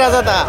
মর্যাদা।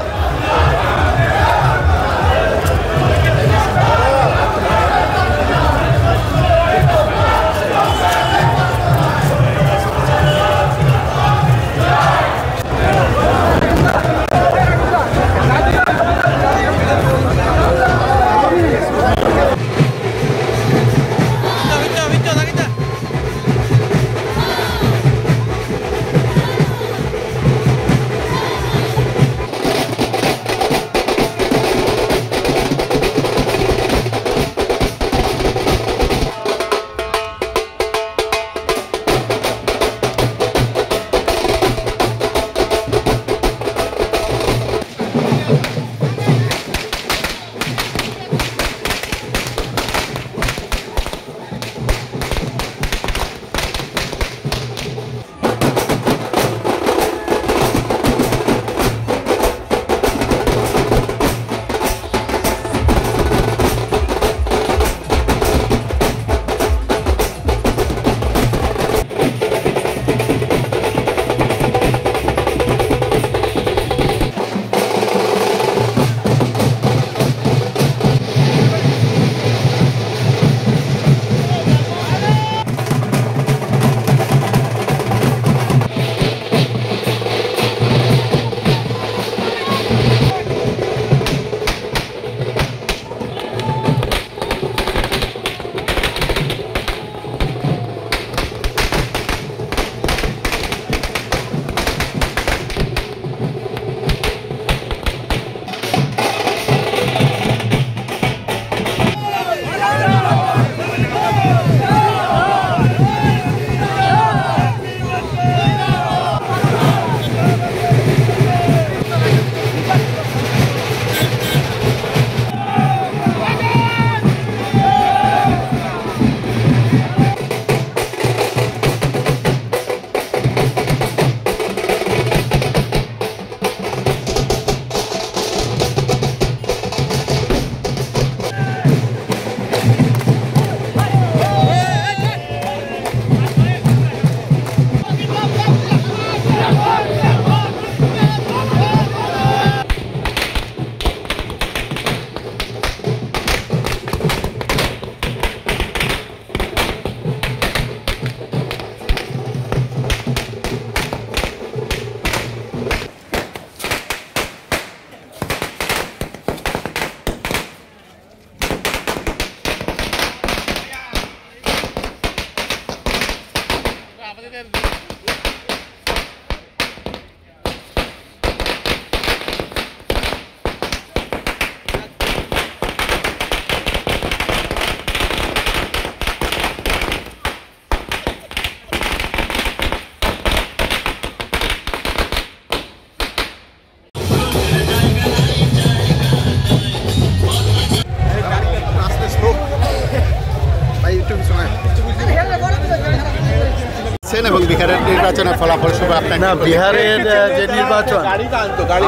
এবং বিহারের নির্বাচনের ফলাফল শুভ আপনার না, বিহারের যে নির্বাচন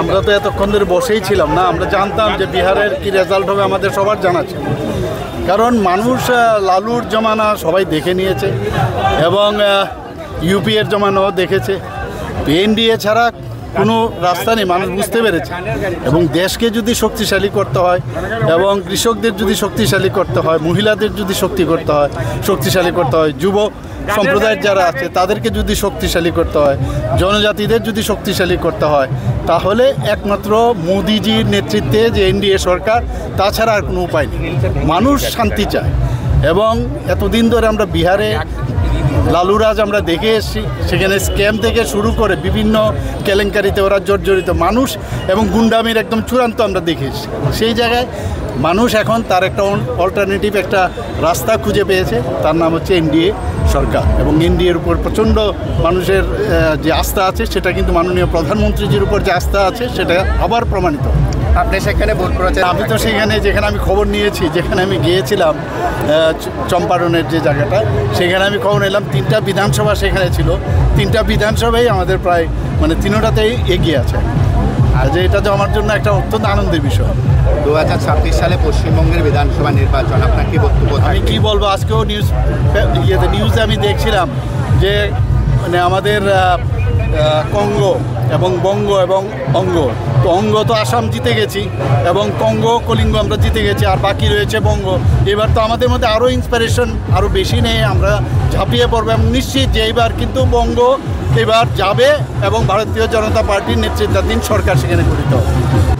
আমরা তো এতক্ষণ ধরে বসেই ছিলাম না, আমরা জানতাম যে বিহারের কি রেজাল্ট হবে আমাদের সবার জানা ছিল, কারণ মানুষ লালুর জমানা সবাই দেখে নিয়েছে এবং ইউপিএর জমানাও দেখেছে। এনডিএ ছাড়া কোনো রাস্তা নেই, মানুষ বুঝতে পেরেছে। এবং দেশকে যদি শক্তিশালী করতে হয় এবং কৃষকদের যদি শক্তিশালী করতে হয়, মহিলাদের যদি শক্তিশালী করতে হয়, যুব সম্প্রদায়ের যারা আছে তাদেরকে যদি শক্তিশালী করতে হয়, জনজাতিদের যদি শক্তিশালী করতে হয়, তাহলে একমাত্র মোদিজির নেতৃত্বে যে এনডিএ সরকার, তাছাড়া আর কোনো উপায় নেই। মানুষ শান্তি চায় এবং এতদিন ধরে আমরা বিহারে লালুরাজ আমরা দেখে এসেছি, সেখানে স্ক্যাম থেকে শুরু করে বিভিন্ন কেলেঙ্কারিতে ওরা জর্জরিত মানুষ এবং গুন্ডামির একদম চূড়ান্ত আমরা দেখে এসেছি। সেই জায়গায় মানুষ এখন তার একটা অল্টারনেটিভ একটা রাস্তা খুঁজে পেয়েছে, তার নাম হচ্ছে এনডিএ সরকার। এবং এনডিএর উপর প্রচণ্ড মানুষের যে আস্থা আছে, সেটা কিন্তু মাননীয় প্রধানমন্ত্রীজির উপর যে আস্থা আছে সেটা আবার প্রমাণিত। আপনি সেখানে ভোট করেছেন? আমি তো সেখানে, যেখানে আমি খবর নিয়েছি, যেখানে আমি গিয়েছিলাম চম্পারণের যে জায়গাটা, সেখানে আমি খবর নিলাম 3টা বিধানসভা সেখানে ছিল। 3টা বিধানসভাই আমাদের প্রায় মানে 3টাতেই এগিয়ে আছে। আর যে এটা তো আমার জন্য একটা অত্যন্ত আনন্দের বিষয়। 2026 সালে পশ্চিমবঙ্গের বিধানসভা নির্বাচন, আপনার কি বক্তব্য? আমি কী বলবো, আজকেও নিউজে আমি দেখছিলাম যে মানে আমাদের কঙ্গো এবং বঙ্গ এবং অঙ্গ। তো অঙ্গ তো আসাম জিতে গেছি এবং কঙ্গো কলিঙ্গ আমরা জিতে গেছি, আর বাকি রয়েছে বঙ্গ। এবার তো আমাদের মধ্যে আরও ইন্সপিরেশন আরও বেশি নেই, আমরা ঝাঁপিয়ে পড়বো এবং নিশ্চিত যে এইবার কিন্তু বঙ্গ এবার যাবে এবং ভারতীয় জনতা পার্টির নেতৃত্বাধীন সরকার সেখানে গঠিত হবে।